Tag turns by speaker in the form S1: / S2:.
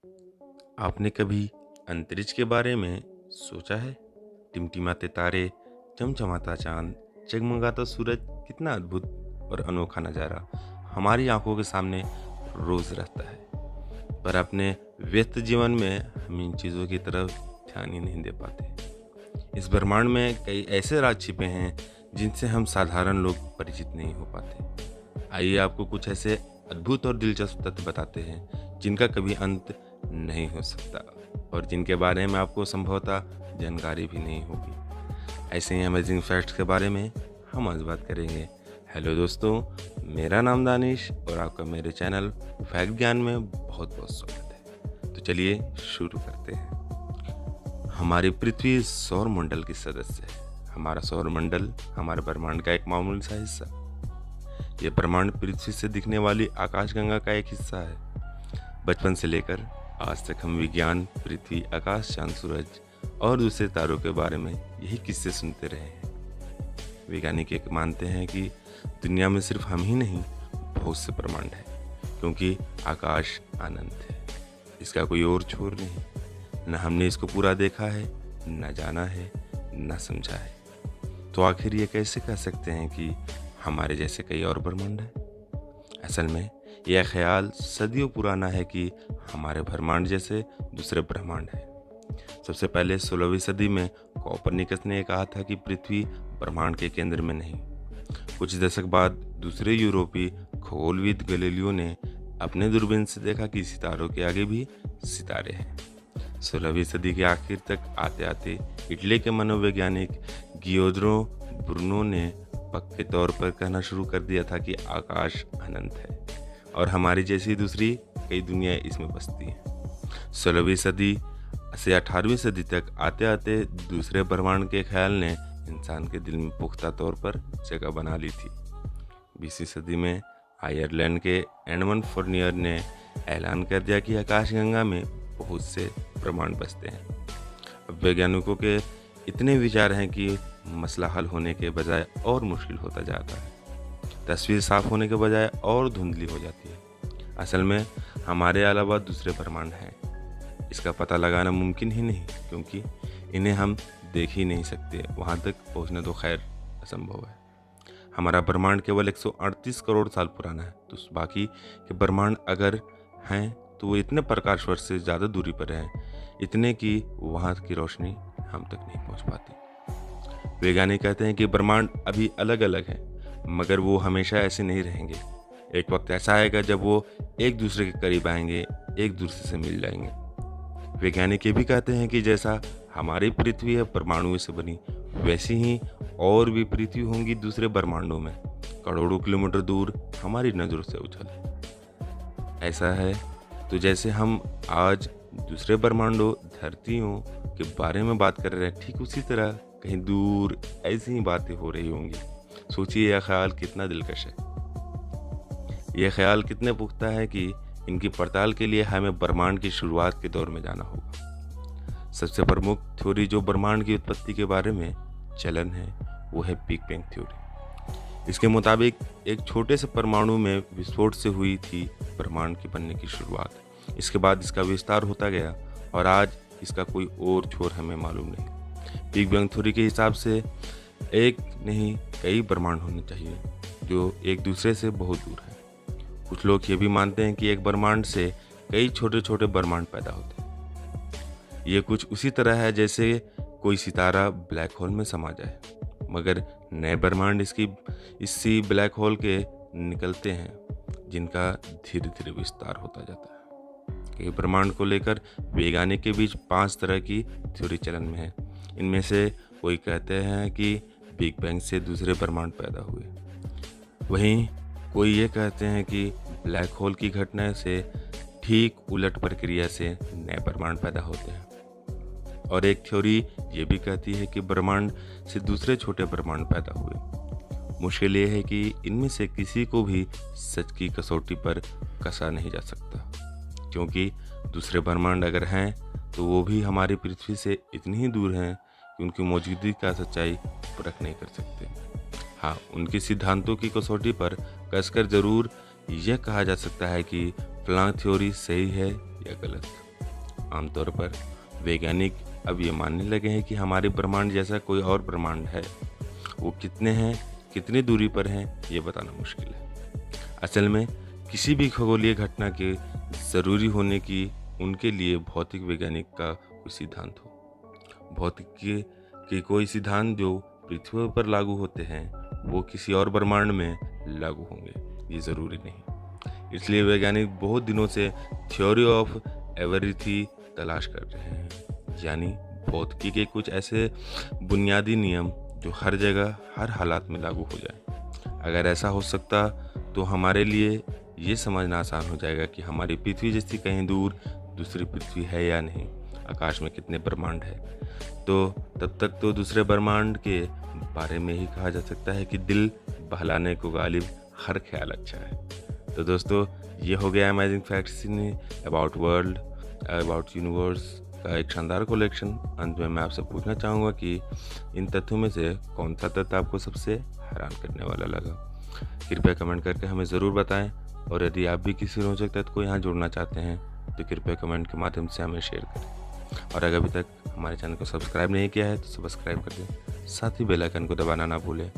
S1: आपने कभी अंतरिक्ष के बारे में सोचा है? टिमटिमाते तारे, चमचमाता चांद, जगमगाता सूरज, कितना अद्भुत और अनोखा नज़ारा हमारी आंखों के सामने रोज रहता है। पर अपने व्यस्त जीवन में हम इन चीज़ों की तरफ ध्यान ही नहीं दे पाते। इस ब्रह्मांड में कई ऐसे राज छिपे हैं जिनसे हम साधारण लोग परिचित नहीं हो पाते। आइए आपको कुछ ऐसे अद्भुत और दिलचस्प तथ्य बताते हैं जिनका कभी अंत नहीं हो सकता और जिनके बारे में आपको संभवतः जानकारी भी नहीं होगी। ऐसे ही अमेजिंग फैक्ट्स के बारे में हम आज बात करेंगे। हेलो दोस्तों, मेरा नाम दानिश और आपका मेरे चैनल फैक्ट ज्ञान में बहुत बहुत स्वागत है। तो चलिए शुरू करते हैं। हमारी पृथ्वी सौर मंडल की सदस्य है। हमारा सौर मंडल हमारे ब्रह्मांड का एक मामूली सा हिस्सा। यह ब्रह्मांड पृथ्वी से दिखने वाली आकाशगंगा का एक हिस्सा है। बचपन से लेकर आज तक हम विज्ञान, पृथ्वी, आकाश, चांद, सूरज और दूसरे तारों के बारे में यही किस्से सुनते रहे हैं। वैज्ञानिक एक मानते हैं कि दुनिया में सिर्फ हम ही नहीं, बहुत से ब्रह्मांड है, क्योंकि आकाश अनंत है। इसका कोई और छोर नहीं। न हमने इसको पूरा देखा है, न जाना है, न समझा है। तो आखिर ये कैसे कह सकते हैं कि हमारे जैसे कई और ब्रह्मांड हैं? असल में यह ख्याल सदियों पुराना है कि हमारे ब्रह्मांड जैसे दूसरे ब्रह्मांड हैं। सबसे पहले 16वीं सदी में कोपरनिकस ने कहा था कि पृथ्वी ब्रह्मांड के केंद्र में नहीं। कुछ दशक बाद दूसरे यूरोपीय खगोलविद गैलीलियो ने अपने दूरबीन से देखा कि सितारों के आगे भी सितारे हैं। 16वीं सदी के आखिर तक आते आते इटली के मनोवैज्ञानिक गियोर्गो ब्रूनो ने पक्के तौर पर कहना शुरू कर दिया था कि आकाश अनंत है और हमारी जैसी दूसरी कई दुनियाएं इसमें बसती हैं। 16वीं सदी से 18वीं सदी तक आते आते दूसरे ब्रह्मांड के ख्याल ने इंसान के दिल में पुख्ता तौर पर जगह बना ली थी। 20वीं सदी में आयरलैंड के एडमंड फोर्नियर ने ऐलान कर दिया कि आकाशगंगा में बहुत से ब्रह्मांड बसते हैं। अब वैज्ञानिकों के इतने विचार हैं कि मसला हल होने के बजाय और मुश्किल होता जाता है। तस्वीर साफ होने के बजाय और धुंधली हो जाती है। असल में हमारे अलावा दूसरे ब्रह्मांड हैं। इसका पता लगाना मुमकिन ही नहीं, क्योंकि इन्हें हम देख ही नहीं सकते। वहाँ तक पहुँचना तो खैर असंभव है। हमारा ब्रह्मांड केवल 138 करोड़ साल पुराना है, तो बाकी के ब्रह्मांड अगर हैं तो वो इतने प्रकाश वर्ष से ज़्यादा दूरी पर हैं, इतने कि वहाँ की रोशनी हम तक नहीं पहुँच पाती। वैज्ञानिक कहते हैं कि ब्रह्मांड अभी अलग अलग हैं, मगर वो हमेशा ऐसे नहीं रहेंगे। एक वक्त ऐसा आएगा जब वो एक दूसरे के करीब आएंगे, एक दूसरे से मिल जाएंगे। वैज्ञानिक ये भी कहते हैं कि जैसा हमारी पृथ्वी है परमाणुओं से बनी, वैसी ही और भी पृथ्वी होंगी दूसरे ब्रह्मांडों में, करोड़ों किलोमीटर दूर हमारी नज़रों से उछल। ऐसा है तो जैसे हम आज दूसरे ब्रह्मांडों, धरतियों के बारे में बात कर रहे हैं, ठीक उसी तरह कहीं दूर ऐसी ही बातें हो रही होंगी। सोचिए यह ख्याल कितना दिलकश है। यह ख्याल कितने पुख्ता है कि इनकी पड़ताल के लिए हमें ब्रह्मांड की शुरुआत के दौर में जाना होगा। सबसे प्रमुख थ्योरी जो ब्रह्मांड की उत्पत्ति के बारे में चलन है, वो है बिग बैंग थ्योरी। इसके मुताबिक एक छोटे से परमाणु में विस्फोट से हुई थी ब्रह्मांड के बनने की शुरुआत। इसके बाद इसका विस्तार होता गया और आज इसका कोई और छोर हमें मालूम नहीं। बिग बैंग थ्योरी के हिसाब से एक नहीं कई ब्रह्मांड होने चाहिए जो एक दूसरे से बहुत दूर है। कुछ लोग ये भी मानते हैं कि एक ब्रह्मांड से कई छोटे छोटे ब्रह्मांड पैदा होते हैं। ये कुछ उसी तरह है जैसे कोई सितारा ब्लैक होल में समा जाए, मगर नए ब्रह्मांड इसी ब्लैक होल के निकलते हैं, जिनका धीरे धीरे विस्तार होता जाता है। कई ब्रह्मांड को लेकर वैज्ञानिक के बीच 5 तरह की थ्योरी चलन में है। इनमें से कोई कहते हैं कि बिग बैंग से दूसरे ब्रह्मांड पैदा हुए, वहीं कोई ये कहते हैं कि ब्लैक होल की घटना से ठीक उलट प्रक्रिया से नए ब्रह्मांड पैदा होते हैं। और एक थ्योरी ये भी कहती है कि ब्रह्मांड से दूसरे छोटे ब्रह्मांड पैदा हुए। मुश्किल ये है कि इनमें से किसी को भी सच की कसौटी पर कसा नहीं जा सकता, क्योंकि दूसरे ब्रह्मांड अगर हैं तो वो भी हमारी पृथ्वी से इतनी ही दूर हैं कि उनकी मौजूदगी का सच्चाई परख नहीं कर सकते। हाँ, उनके सिद्धांतों की कसौटी पर कसकर जरूर यह कहा जा सकता है कि फलां थ्योरी सही है या गलत। आमतौर पर वैज्ञानिक अब ये मानने लगे हैं कि हमारे ब्रह्मांड जैसा कोई और ब्रह्मांड है। वो कितने हैं, कितनी दूरी पर हैं, ये बताना मुश्किल है। असल में किसी भी खगोलीय घटना के ज़रूरी होने की उनके लिए भौतिक वैज्ञानिक का कोई सिद्धांत हो। भौतिकी के कोई सिद्धांत जो पृथ्वी पर लागू होते हैं वो किसी और ब्रह्मांड में लागू होंगे, ये ज़रूरी नहीं। इसलिए वैज्ञानिक बहुत दिनों से थ्योरी ऑफ एवरीथिंग तलाश कर रहे हैं, यानी भौतिकी के कुछ ऐसे बुनियादी नियम जो हर जगह हर हालात में लागू हो जाए। अगर ऐसा हो सकता तो हमारे लिए ये समझना आसान हो जाएगा कि हमारी पृथ्वी जैसी कहीं दूर दूसरी पृथ्वी है या नहीं, आकाश में कितने ब्रह्मांड है। तो तब तक तो दूसरे ब्रह्मांड के बारे में ही कहा जा सकता है कि दिल बहलाने को गालिब हर ख्याल अच्छा है। तो दोस्तों, ये हो गया amazing facts in about world, about universe का एक शानदार कलेक्शन। अंत में मैं आपसे पूछना चाहूँगा कि इन तथ्यों में से कौन सा तथ्य आपको सबसे हैरान करने वाला लगा। कृपया कमेंट करके हमें ज़रूर बताएं, और यदि आप भी किसी रोचक तथ्य को यहाँ जोड़ना चाहते हैं तो कृपया कमेंट के माध्यम से हमें शेयर करें। और अगर अभी तक हमारे चैनल को सब्सक्राइब नहीं किया है तो सब्सक्राइब कर दें, साथ ही बेल आइकन को दबाना ना भूलें।